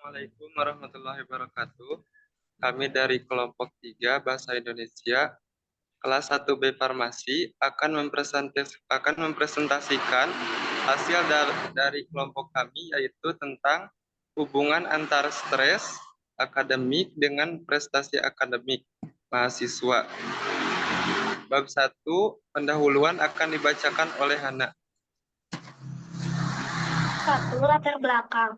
Assalamualaikum warahmatullahi wabarakatuh. Kami dari kelompok 3 Bahasa Indonesia, kelas 1B Farmasi akan mempresentasikan hasil dari kelompok kami, yaitu tentang hubungan antara stres akademik dengan prestasi akademik mahasiswa. Bab 1, pendahuluan akan dibacakan oleh Hana. 1. Latar belakang.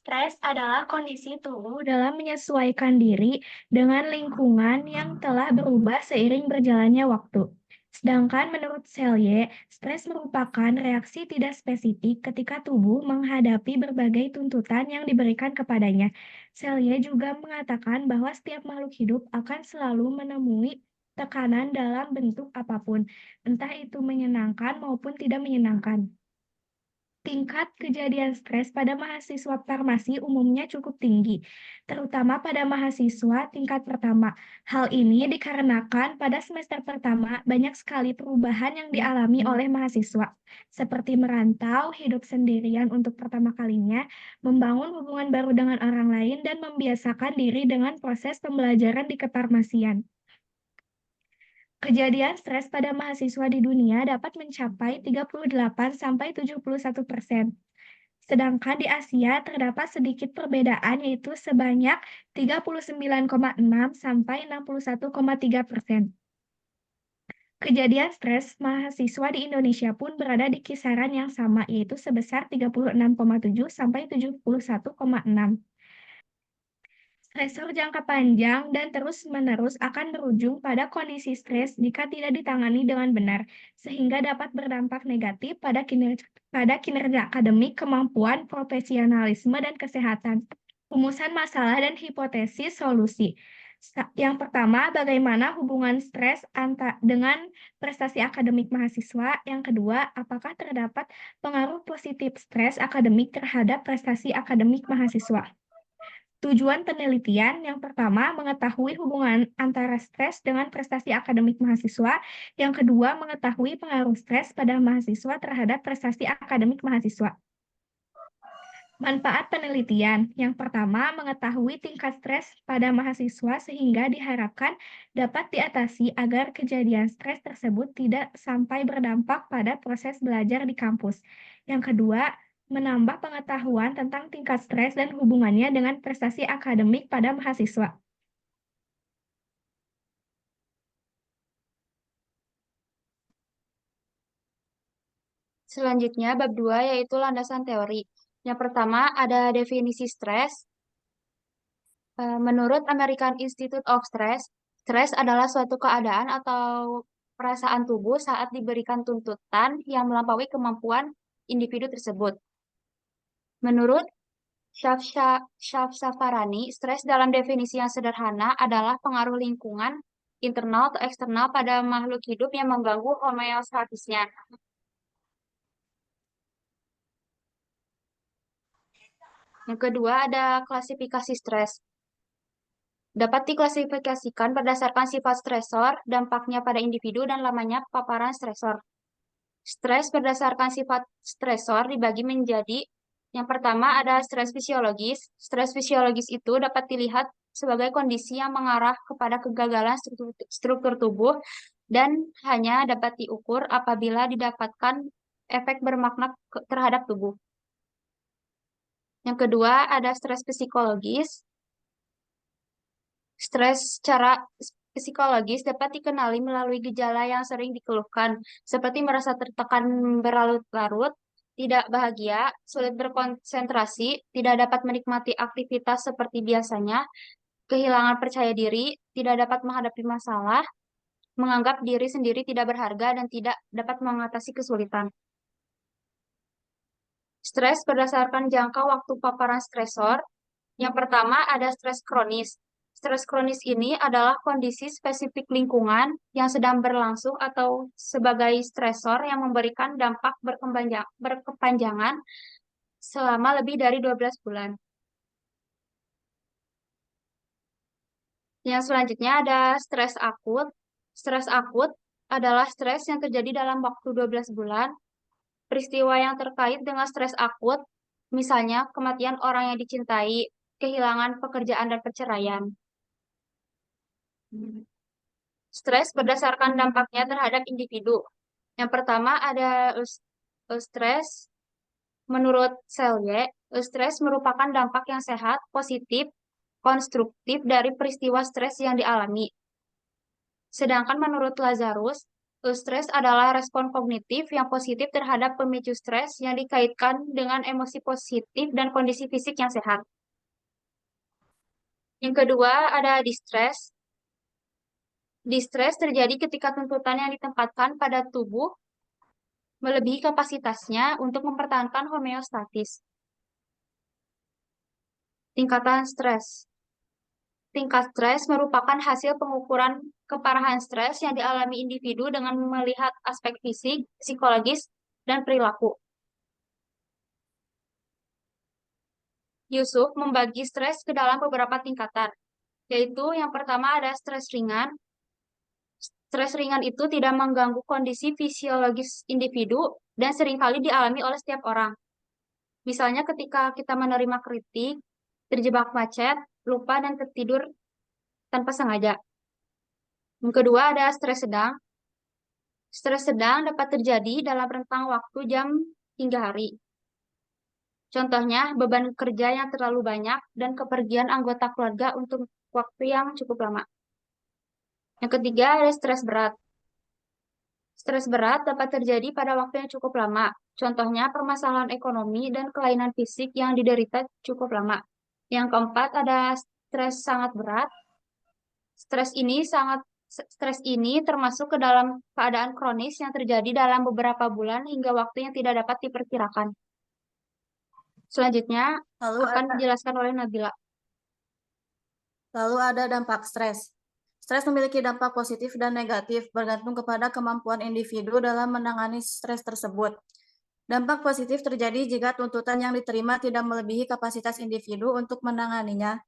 Stres adalah kondisi tubuh dalam menyesuaikan diri dengan lingkungan yang telah berubah seiring berjalannya waktu. Sedangkan menurut Selye, stres merupakan reaksi tidak spesifik ketika tubuh menghadapi berbagai tuntutan yang diberikan kepadanya. Selye juga mengatakan bahwa setiap makhluk hidup akan selalu menemui tekanan dalam bentuk apapun, entah itu menyenangkan maupun tidak menyenangkan. Tingkat kejadian stres pada mahasiswa farmasi umumnya cukup tinggi, terutama pada mahasiswa tingkat pertama. Hal ini dikarenakan pada semester pertama banyak sekali perubahan yang dialami oleh mahasiswa, seperti merantau, hidup sendirian untuk pertama kalinya, membangun hubungan baru dengan orang lain, dan membiasakan diri dengan proses pembelajaran di kefarmasian. Kejadian stres pada mahasiswa di dunia dapat mencapai 38-71%. Sedangkan di Asia terdapat sedikit perbedaan, yaitu sebanyak 39,6-61,3%. Kejadian stres mahasiswa di Indonesia pun berada di kisaran yang sama, yaitu sebesar 36,7-71,6. Stresor jangka panjang dan terus-menerus akan berujung pada kondisi stres jika tidak ditangani dengan benar, sehingga dapat berdampak negatif pada kinerja akademik, kemampuan, profesionalisme, dan kesehatan. Rumusan masalah dan hipotesis solusi. Yang pertama, bagaimana hubungan stres dengan prestasi akademik mahasiswa? Yang kedua, apakah terdapat pengaruh positif stres akademik terhadap prestasi akademik mahasiswa? Tujuan penelitian yang pertama, mengetahui hubungan antara stres dengan prestasi akademik mahasiswa. Yang kedua, mengetahui pengaruh stres pada mahasiswa terhadap prestasi akademik mahasiswa. Manfaat penelitian. Yang pertama, mengetahui tingkat stres pada mahasiswa sehingga diharapkan dapat diatasi agar kejadian stres tersebut tidak sampai berdampak pada proses belajar di kampus. Yang kedua, menambah pengetahuan tentang tingkat stres dan hubungannya dengan prestasi akademik pada mahasiswa. Selanjutnya, bab 2 yaitu landasan teori. Yang pertama, ada definisi stres. Menurut American Institute of Stress, stres adalah suatu keadaan atau perasaan tubuh saat diberikan tuntutan yang melampaui kemampuan individu tersebut. Menurut Shafsafarani, stres dalam definisi yang sederhana adalah pengaruh lingkungan, internal atau eksternal pada makhluk hidup yang mengganggu homeostasisnya. Yang kedua ada klasifikasi stres. Dapat diklasifikasikan berdasarkan sifat stresor, dampaknya pada individu, dan lamanya paparan stresor. Stres berdasarkan sifat stresor dibagi menjadi yang pertama ada stres fisiologis. Stres fisiologis itu dapat dilihat sebagai kondisi yang mengarah kepada kegagalan struktur tubuh dan hanya dapat diukur apabila didapatkan efek bermakna terhadap tubuh. Yang kedua ada stres psikologis. Stres secara psikologis dapat dikenali melalui gejala yang sering dikeluhkan, seperti merasa tertekan berlarut-larut, tidak bahagia, sulit berkonsentrasi, tidak dapat menikmati aktivitas seperti biasanya, kehilangan percaya diri, tidak dapat menghadapi masalah, menganggap diri sendiri tidak berharga, dan tidak dapat mengatasi kesulitan. Stres berdasarkan jangka waktu paparan stresor. Yang pertama ada stres kronis. Stres kronis ini adalah kondisi spesifik lingkungan yang sedang berlangsung atau sebagai stresor yang memberikan dampak berkepanjangan selama lebih dari 12 bulan. Yang selanjutnya ada stres akut. Stres akut adalah stres yang terjadi dalam waktu 12 bulan. Peristiwa yang terkait dengan stres akut, misalnya kematian orang yang dicintai, kehilangan pekerjaan dan perceraian. Stres berdasarkan dampaknya terhadap individu. Yang pertama ada stres. Menurut Selye, stres merupakan dampak yang sehat, positif, konstruktif dari peristiwa stres yang dialami. Sedangkan menurut Lazarus, stres adalah respon kognitif yang positif terhadap pemicu stres yang dikaitkan dengan emosi positif dan kondisi fisik yang sehat. Yang kedua ada distress. Distress terjadi ketika tuntutan yang ditempatkan pada tubuh melebihi kapasitasnya untuk mempertahankan homeostatis. Tingkatan stres. Tingkat stres merupakan hasil pengukuran keparahan stres yang dialami individu dengan melihat aspek fisik, psikologis, dan perilaku. Yusuf membagi stres ke dalam beberapa tingkatan, yaitu yang pertama ada stres ringan. Stres ringan itu tidak mengganggu kondisi fisiologis individu dan seringkali dialami oleh setiap orang. Misalnya ketika kita menerima kritik, terjebak macet, lupa, dan tertidur tanpa sengaja. Yang kedua ada stres sedang. Stres sedang dapat terjadi dalam rentang waktu jam hingga hari. Contohnya, beban kerja yang terlalu banyak dan kepergian anggota keluarga untuk waktu yang cukup lama. Yang ketiga ada stres berat. Stres berat dapat terjadi pada waktu yang cukup lama. Contohnya, permasalahan ekonomi dan kelainan fisik yang diderita cukup lama. Yang keempat ada stres sangat berat. Stres ini termasuk ke dalam keadaan kronis yang terjadi dalam beberapa bulan hingga waktu yang tidak dapat diperkirakan. Selanjutnya akan dijelaskan oleh Nabila. Lalu ada dampak stres. Stres memiliki dampak positif dan negatif bergantung kepada kemampuan individu dalam menangani stres tersebut. Dampak positif terjadi jika tuntutan yang diterima tidak melebihi kapasitas individu untuk menanganinya.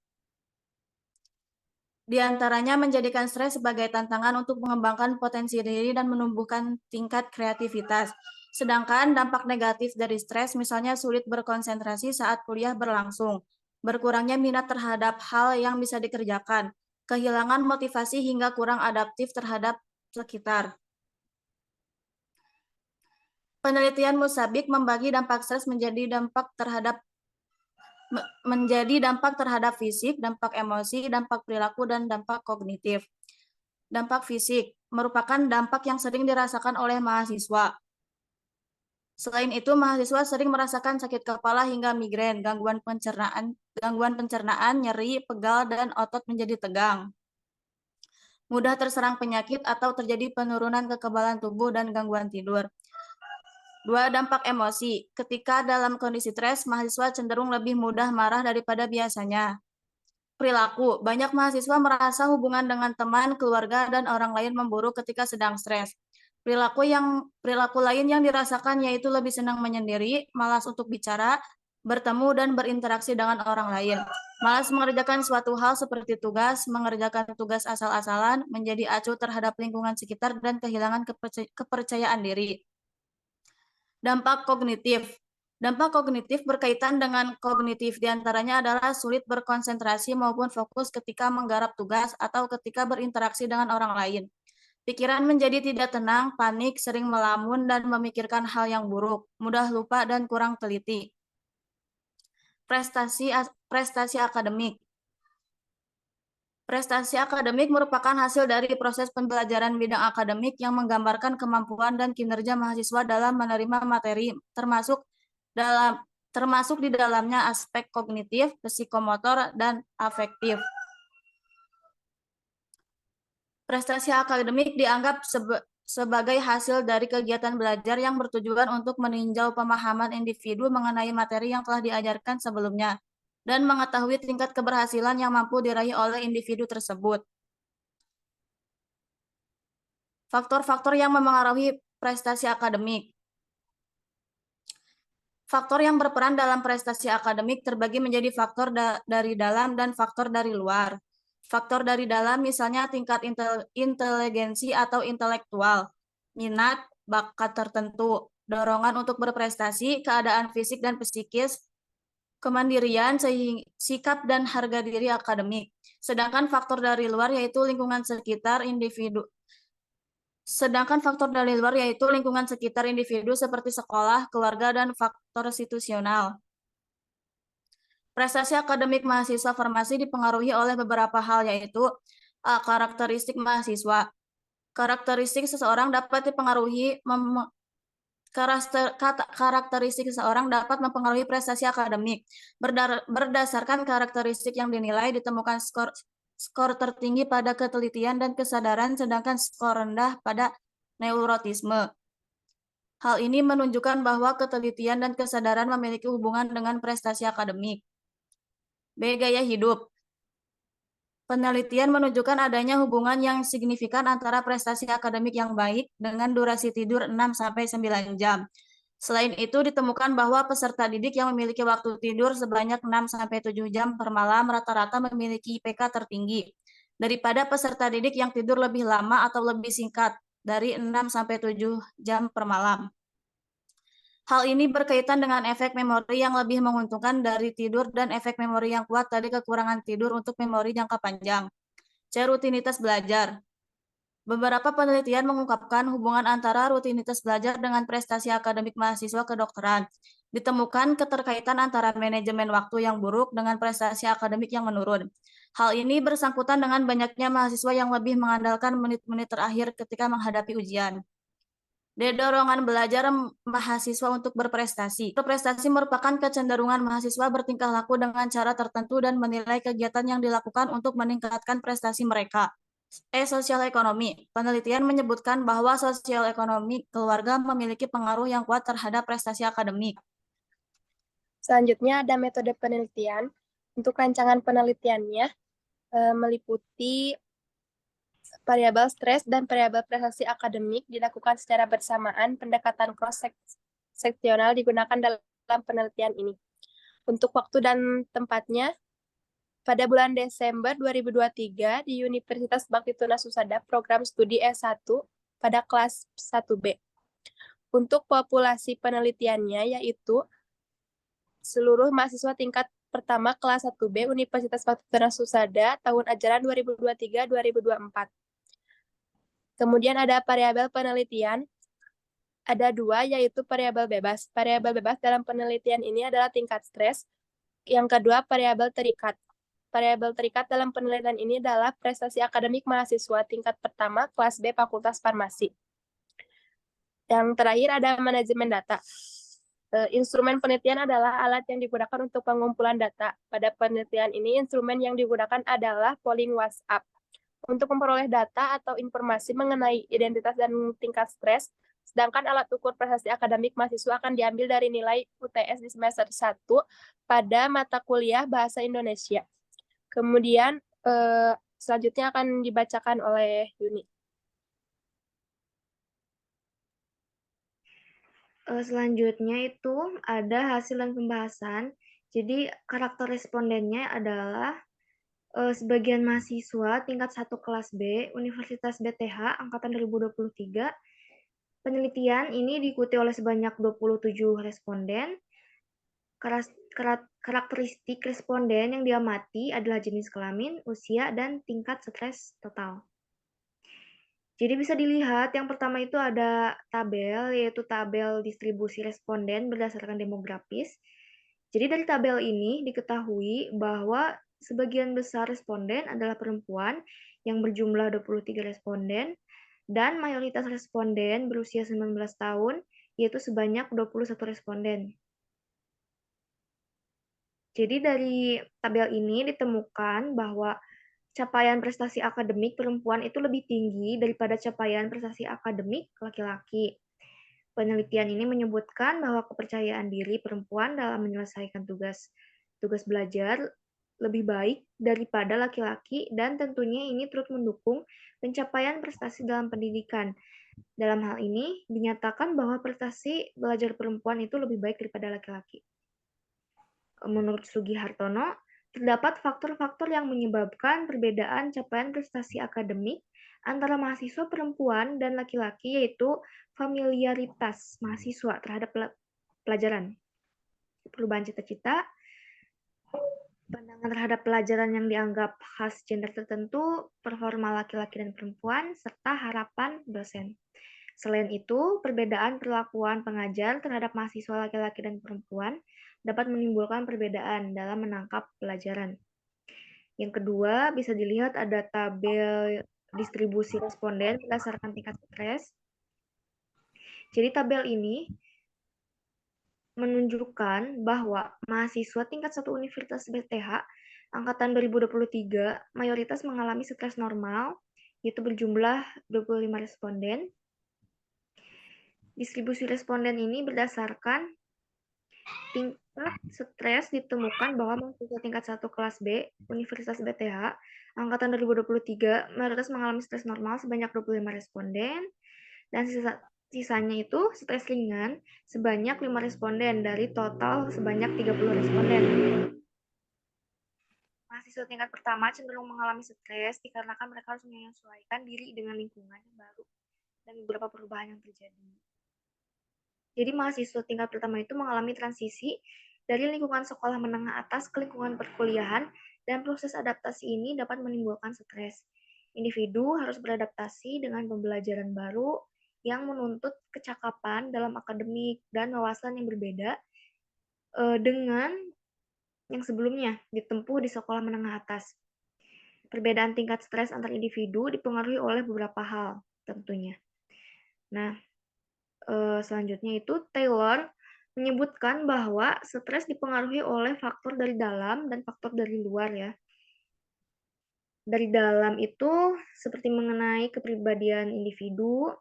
Di antaranya menjadikan stres sebagai tantangan untuk mengembangkan potensi diri dan menumbuhkan tingkat kreativitas. Sedangkan dampak negatif dari stres misalnya sulit berkonsentrasi saat kuliah berlangsung, berkurangnya minat terhadap hal yang bisa dikerjakan, kehilangan motivasi hingga kurang adaptif terhadap sekitar. Penelitian Musabik membagi dampak stres menjadi dampak terhadap fisik, dampak emosi, dampak perilaku, dan dampak kognitif. Dampak fisik merupakan dampak yang sering dirasakan oleh mahasiswa. Selain itu, mahasiswa sering merasakan sakit kepala hingga migrain, gangguan pencernaan, nyeri, pegal, dan otot menjadi tegang. Mudah terserang penyakit atau terjadi penurunan kekebalan tubuh dan gangguan tidur. 2. Dampak emosi. Ketika dalam kondisi stres, mahasiswa cenderung lebih mudah marah daripada biasanya. Perilaku. Banyak mahasiswa merasa hubungan dengan teman, keluarga, dan orang lain memburuk ketika sedang stres. Perilaku lain yang dirasakan yaitu lebih senang menyendiri, malas untuk bicara, bertemu, dan berinteraksi dengan orang lain. Malas mengerjakan suatu hal seperti tugas, mengerjakan tugas asal-asalan, menjadi acuh terhadap lingkungan sekitar, dan kehilangan kepercayaan diri. Dampak kognitif. Dampak kognitif berkaitan dengan kognitif, diantaranya adalah sulit berkonsentrasi maupun fokus ketika menggarap tugas atau ketika berinteraksi dengan orang lain. Pikiran menjadi tidak tenang, panik, sering melamun, dan memikirkan hal yang buruk, mudah lupa, dan kurang teliti. Prestasi akademik. Prestasi akademik merupakan hasil dari proses pembelajaran bidang akademik yang menggambarkan kemampuan dan kinerja mahasiswa dalam menerima materi, termasuk di dalamnya aspek kognitif, psikomotor, dan afektif. Prestasi akademik dianggap sebagai hasil dari kegiatan belajar yang bertujuan untuk meninjau pemahaman individu mengenai materi yang telah diajarkan sebelumnya, dan mengetahui tingkat keberhasilan yang mampu diraih oleh individu tersebut. Faktor-faktor yang memengaruhi prestasi akademik. Faktor yang berperan dalam prestasi akademik terbagi menjadi faktor dari dalam dan faktor dari luar. Faktor dari dalam misalnya tingkat inteligensi atau intelektual, minat, bakat tertentu, dorongan untuk berprestasi, keadaan fisik dan psikis, kemandirian, sikap dan harga diri akademik. Sedangkan faktor dari luar yaitu lingkungan sekitar individu. Seperti sekolah, keluarga, dan faktor institusional. Prestasi akademik mahasiswa farmasi dipengaruhi oleh beberapa hal, yaitu karakteristik mahasiswa. Karakteristik seseorang dapat mempengaruhi prestasi akademik. Berdasarkan karakteristik yang dinilai, ditemukan skor tertinggi pada ketelitian dan kesadaran, sedangkan skor rendah pada neurotisme. Hal ini menunjukkan bahwa ketelitian dan kesadaran memiliki hubungan dengan prestasi akademik. B. Gaya hidup. Penelitian menunjukkan adanya hubungan yang signifikan antara prestasi akademik yang baik dengan durasi tidur 6-9 jam. Selain itu, ditemukan bahwa peserta didik yang memiliki waktu tidur sebanyak 6-7 jam per malam rata-rata memiliki IPK tertinggi daripada peserta didik yang tidur lebih lama atau lebih singkat dari 6-7 jam per malam. Hal ini berkaitan dengan efek memori yang lebih menguntungkan dari tidur dan efek memori yang kuat dari kekurangan tidur untuk memori jangka panjang. C. Rutinitas belajar. Beberapa penelitian mengungkapkan hubungan antara rutinitas belajar dengan prestasi akademik mahasiswa kedokteran. Ditemukan keterkaitan antara manajemen waktu yang buruk dengan prestasi akademik yang menurun. Hal ini bersangkutan dengan banyaknya mahasiswa yang lebih mengandalkan menit-menit terakhir ketika menghadapi ujian. D. Dorongan belajar mahasiswa untuk berprestasi. Berprestasi merupakan kecenderungan mahasiswa bertingkah laku dengan cara tertentu dan menilai kegiatan yang dilakukan untuk meningkatkan prestasi mereka. Sosial ekonomi. Penelitian menyebutkan bahwa sosial ekonomi keluarga memiliki pengaruh yang kuat terhadap prestasi akademik. Selanjutnya ada metode penelitian. Untuk rancangan penelitiannya meliputi variabel stres dan variabel prestasi akademik dilakukan secara bersamaan. Pendekatan cross-seksional digunakan dalam penelitian ini. Untuk waktu dan tempatnya, pada bulan Desember 2023 di Universitas Bakti Tunas Husada program studi S1 pada kelas 1B. Untuk populasi penelitiannya yaitu seluruh mahasiswa tingkat pertama kelas 1B Universitas Bakti Tunas Husada tahun ajaran 2023-2024. Kemudian ada variabel penelitian, ada dua, yaitu variabel bebas. Variabel bebas dalam penelitian ini adalah tingkat stres. Yang kedua, variabel terikat. Variabel terikat dalam penelitian ini adalah prestasi akademik mahasiswa tingkat pertama kelas B Fakultas Farmasi. Yang terakhir ada manajemen data. Instrumen penelitian adalah alat yang digunakan untuk pengumpulan data. Pada penelitian ini, instrumen yang digunakan adalah polling WhatsApp. Untuk memperoleh data atau informasi mengenai identitas dan tingkat stres, sedangkan alat ukur prestasi akademik mahasiswa akan diambil dari nilai UTS di semester 1 pada mata kuliah Bahasa Indonesia. Kemudian selanjutnya akan dibacakan oleh Yuni. Selanjutnya itu ada hasil dan pembahasan. Jadi karakter respondennya adalah sebagian mahasiswa tingkat 1 kelas B Universitas BTH angkatan 2023. Penelitian ini diikuti oleh sebanyak 27 responden. Karakteristik responden yang diamati adalah jenis kelamin, usia, dan tingkat stres total. Jadi bisa dilihat yang pertama itu ada tabel, yaitu tabel distribusi responden berdasarkan demografis. Jadi dari tabel ini diketahui bahwa sebagian besar responden adalah perempuan yang berjumlah 23 responden dan mayoritas responden berusia 19 tahun, yaitu sebanyak 21 responden. Jadi dari tabel ini ditemukan bahwa capaian prestasi akademik perempuan itu lebih tinggi daripada capaian prestasi akademik laki-laki. Penelitian ini menyebutkan bahwa kepercayaan diri perempuan dalam menyelesaikan tugas belajar lebih baik daripada laki-laki dan tentunya ini turut mendukung pencapaian prestasi dalam pendidikan. Dalam hal ini dinyatakan bahwa prestasi belajar perempuan itu lebih baik daripada laki-laki. Menurut Sugi Hartono, terdapat faktor-faktor yang menyebabkan perbedaan capaian prestasi akademik antara mahasiswa perempuan dan laki-laki, yaitu familiaritas mahasiswa terhadap pelajaran, perubahan cita-cita, Pandangan terhadap pelajaran yang dianggap khas gender tertentu, performa laki-laki dan perempuan, serta harapan dosen. Selain itu, perbedaan perlakuan pengajar terhadap mahasiswa laki-laki dan perempuan dapat menimbulkan perbedaan dalam menangkap pelajaran. Yang kedua, bisa dilihat ada tabel distribusi responden berdasarkan tingkat stres. Jadi tabel ini menunjukkan bahwa mahasiswa tingkat 1 Universitas BTH angkatan 2023 mayoritas mengalami stres normal, yaitu berjumlah 25 responden. Distribusi responden ini berdasarkan tingkat stres ditemukan bahwa mahasiswa tingkat 1 kelas B Universitas BTH angkatan 2023 mayoritas mengalami stres normal sebanyak 25 responden, dan sisanya itu stres ringan sebanyak 5 responden dari total sebanyak 30 responden. Mahasiswa tingkat pertama cenderung mengalami stres dikarenakan mereka harus menyesuaikan diri dengan lingkungan yang baru dan beberapa perubahan yang terjadi. Jadi mahasiswa tingkat pertama itu mengalami transisi dari lingkungan sekolah menengah atas ke lingkungan perkuliahan, dan proses adaptasi ini dapat menimbulkan stres. Individu harus beradaptasi dengan pembelajaran baru yang menuntut kecakapan dalam akademik dan wawasan yang berbeda dengan yang sebelumnya ditempuh di sekolah menengah atas. Perbedaan tingkat stres antar individu dipengaruhi oleh beberapa hal tentunya. Nah, selanjutnya itu Taylor menyebutkan bahwa stres dipengaruhi oleh faktor dari dalam dan faktor dari luar ya. Dari dalam itu seperti mengenai kepribadian individu,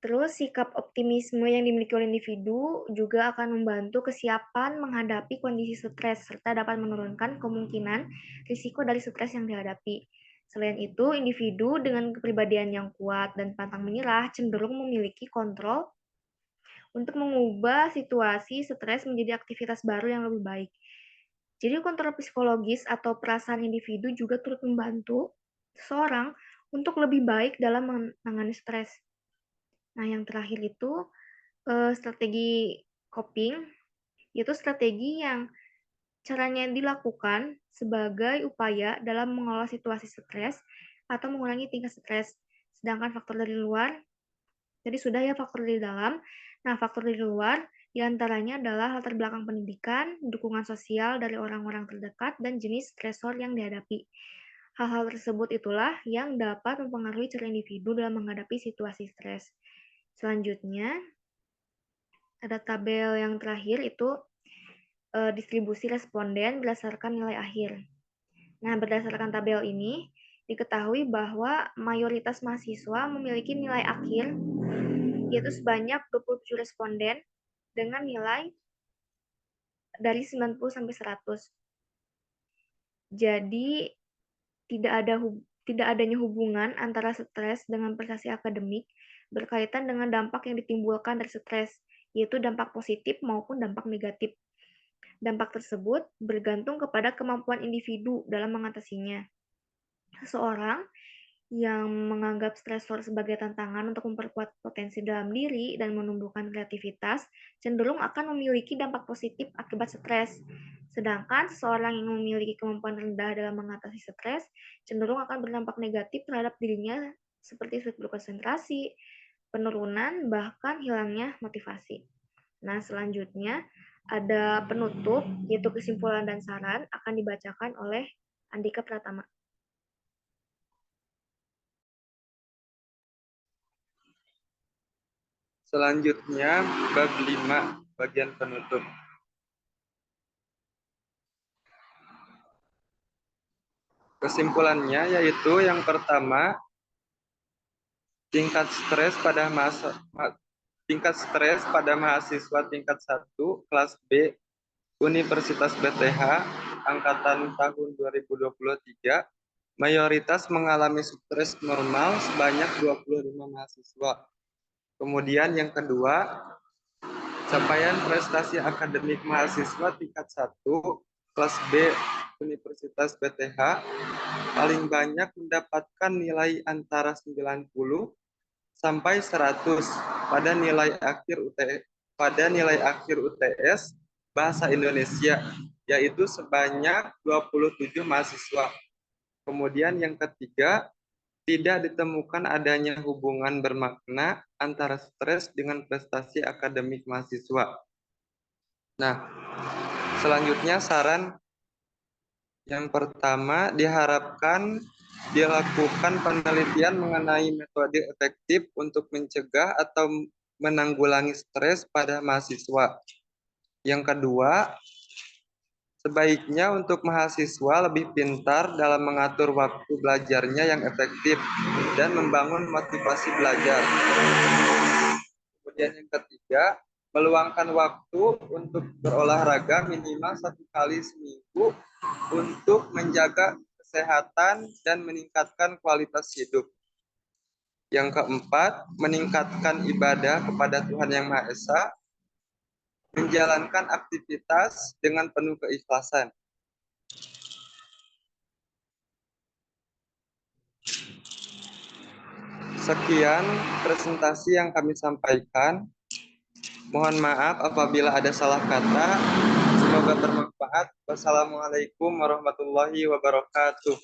terus sikap optimisme yang dimiliki oleh individu juga akan membantu kesiapan menghadapi kondisi stres serta dapat menurunkan kemungkinan risiko dari stres yang dihadapi. Selain itu, individu dengan kepribadian yang kuat dan pantang menyerah cenderung memiliki kontrol untuk mengubah situasi stres menjadi aktivitas baru yang lebih baik. Jadi kontrol psikologis atau perasaan individu juga turut membantu seseorang untuk lebih baik dalam menangani stres. Nah, yang terakhir itu strategi coping, yaitu strategi yang caranya dilakukan sebagai upaya dalam mengelola situasi stres atau mengurangi tingkat stres. Sedangkan faktor dari luar, jadi sudah ya faktor dari dalam. Nah, faktor dari luar diantaranya adalah latar belakang pendidikan, dukungan sosial dari orang-orang terdekat, dan jenis stresor yang dihadapi. Hal-hal tersebut itulah yang dapat mempengaruhi cara individu dalam menghadapi situasi stres. Selanjutnya, ada tabel yang terakhir itu distribusi responden berdasarkan nilai akhir. Nah, berdasarkan tabel ini, diketahui bahwa mayoritas mahasiswa memiliki nilai akhir, yaitu sebanyak 27 responden dengan nilai dari 90 sampai 100. Jadi, tidak adanya hubungan antara stres dengan prestasi akademik berkaitan dengan dampak yang ditimbulkan dari stres, yaitu dampak positif maupun dampak negatif. Dampak tersebut bergantung kepada kemampuan individu dalam mengatasinya. Seseorang yang menganggap stresor sebagai tantangan untuk memperkuat potensi dalam diri dan menumbuhkan kreativitas cenderung akan memiliki dampak positif akibat stres. Sedangkan seseorang yang memiliki kemampuan rendah dalam mengatasi stres cenderung akan berdampak negatif terhadap dirinya seperti sulit berkonsentrasi, penurunan, bahkan hilangnya motivasi. Nah, selanjutnya ada penutup, yaitu kesimpulan dan saran akan dibacakan oleh Andika Pratama. Selanjutnya, bab 5, bagian penutup. Kesimpulannya yaitu yang pertama, tingkat stres pada mahasiswa tingkat 1 kelas B Universitas BTH angkatan tahun 2023 mayoritas mengalami stres normal sebanyak 25 mahasiswa. Kemudian yang kedua, capaian prestasi akademik mahasiswa tingkat 1 kelas B Universitas BTH paling banyak mendapatkan nilai antara 90 sampai 100 pada nilai akhir UTS bahasa Indonesia, yaitu sebanyak 27 mahasiswa. Kemudian yang ketiga, tidak ditemukan adanya hubungan bermakna antara stres dengan prestasi akademik mahasiswa. Nah, selanjutnya saran yang pertama, diharapkan dilakukan penelitian mengenai metode efektif untuk mencegah atau menanggulangi stres pada mahasiswa. Yang kedua, sebaiknya untuk mahasiswa lebih pintar dalam mengatur waktu belajarnya yang efektif dan membangun motivasi belajar. Kemudian yang ketiga, meluangkan waktu untuk berolahraga minimal 1 kali seminggu untuk menjaga kesehatan dan meningkatkan kualitas hidup. Yang keempat, meningkatkan ibadah kepada Tuhan Yang Maha Esa, menjalankan aktivitas dengan penuh keikhlasan. Sekian presentasi yang kami sampaikan. Mohon maaf apabila ada salah kata. Semoga bermanfaat. Wassalamualaikum warahmatullahi wabarakatuh.